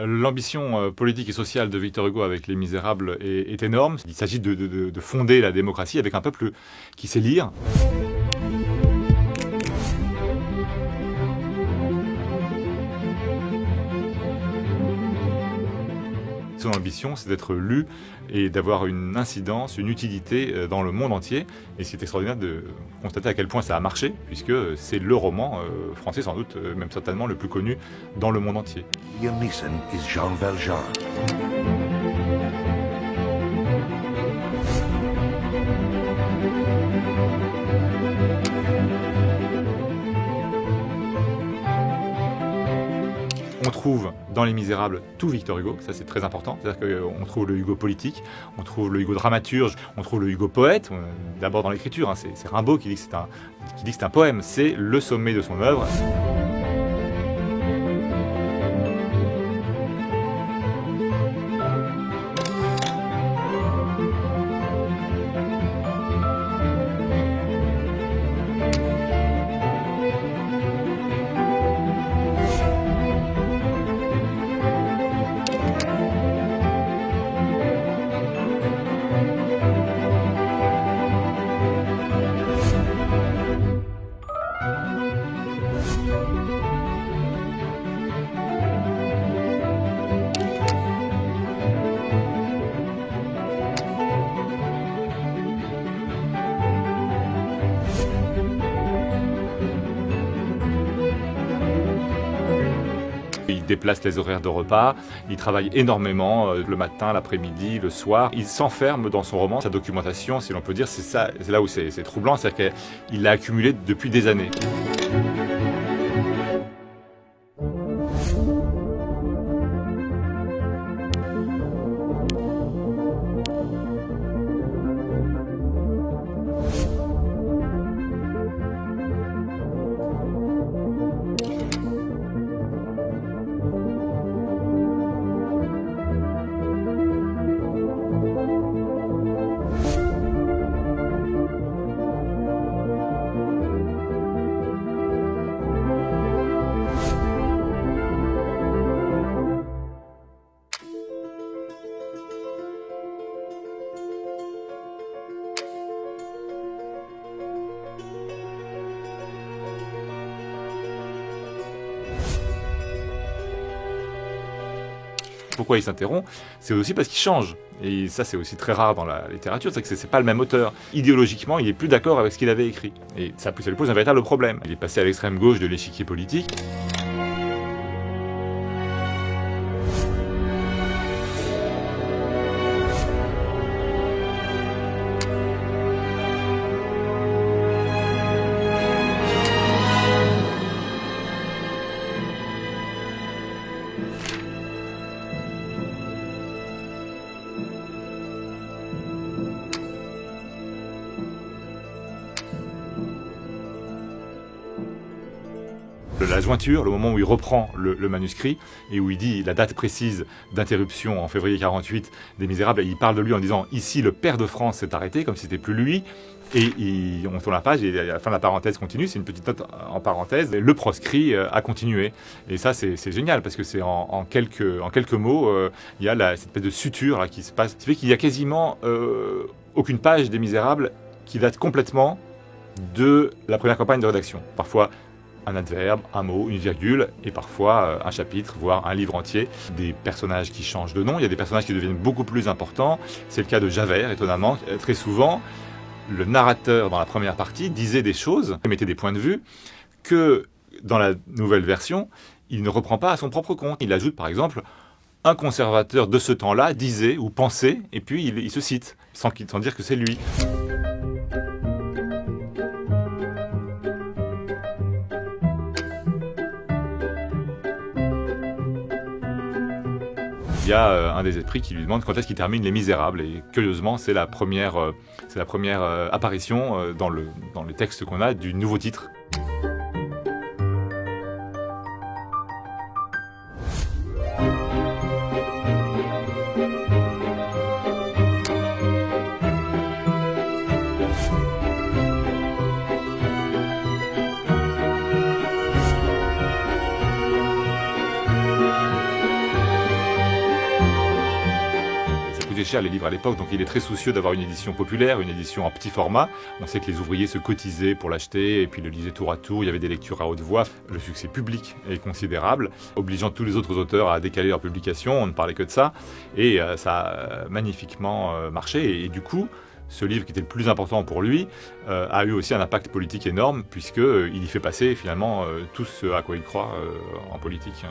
L'ambition politique et sociale de Victor Hugo avec Les Misérables est énorme. Il s'agit de fonder la démocratie avec un peuple qui sait lire. Son ambition, c'est d'être lu et d'avoir une incidence, une utilité dans le monde entier. Et c'est extraordinaire de constater à quel point ça a marché, puisque c'est le roman français, sans doute, même certainement, le plus connu dans le monde entier. Liam Neeson is Jean Valjean. On trouve dans Les Misérables tout Victor Hugo, ça c'est très important, c'est-à-dire qu'on trouve le Hugo politique, on trouve le Hugo dramaturge, on trouve le Hugo poète, d'abord dans l'écriture, c'est Rimbaud qui dit que c'est un poème, c'est le sommet de son œuvre. Il déplace les horaires de repas, il travaille énormément le matin, l'après-midi, le soir. Il s'enferme dans son roman, sa documentation, si l'on peut dire, c'est là où c'est troublant, c'est-à-dire qu'il l'a accumulé depuis des années. Pourquoi il s'interrompt? C'est aussi parce qu'il change. Et ça, c'est aussi très rare dans la littérature, c'est que c'est pas le même auteur. Idéologiquement, il est plus d'accord avec ce qu'il avait écrit. Et ça lui pose un véritable problème. Il est passé à l'extrême gauche de l'échiquier politique. La jointure, le moment où il reprend le manuscrit et où il dit la date précise d'interruption en février 48 des Misérables, et il parle de lui en disant « Ici, le père de France s'est arrêté », comme si c'était plus lui, et on tourne la page et à la fin de la parenthèse continue, c'est une petite note en parenthèse, le proscrit a continué. Et ça, c'est génial, parce que c'est en quelques mots, il y a cette espèce de suture là, qui se passe, ce qui fait qu'il y a quasiment aucune page des Misérables qui date complètement de la première campagne de rédaction. Parfois, un adverbe, un mot, une virgule, et parfois un chapitre, voire un livre entier. Des personnages qui changent de nom, il y a des personnages qui deviennent beaucoup plus importants. C'est le cas de Javert, étonnamment. Très souvent, le narrateur, dans la première partie, disait des choses, mettait des points de vue, que dans la nouvelle version, il ne reprend pas à son propre compte. Il ajoute, par exemple, un conservateur de ce temps-là disait ou pensait, et puis il se cite, sans dire que c'est lui. Il y a un des esprits qui lui demande quand est-ce qu'il termine Les Misérables, et curieusement c'est la première apparition dans le texte qu'on a du nouveau titre. coûtaient cher les livres à l'époque, donc il est très soucieux d'avoir une édition populaire, une édition en petit format. On sait que les ouvriers se cotisaient pour l'acheter et puis le lisaient tour à tour, il y avait des lectures à haute voix. Le succès public est considérable, obligeant tous les autres auteurs à décaler leur publication, on ne parlait que de ça, et ça a magnifiquement marché, et du coup, ce livre qui était le plus important pour lui a eu aussi un impact politique énorme, puisqu'il y fait passer finalement tout ce à quoi il croit en politique.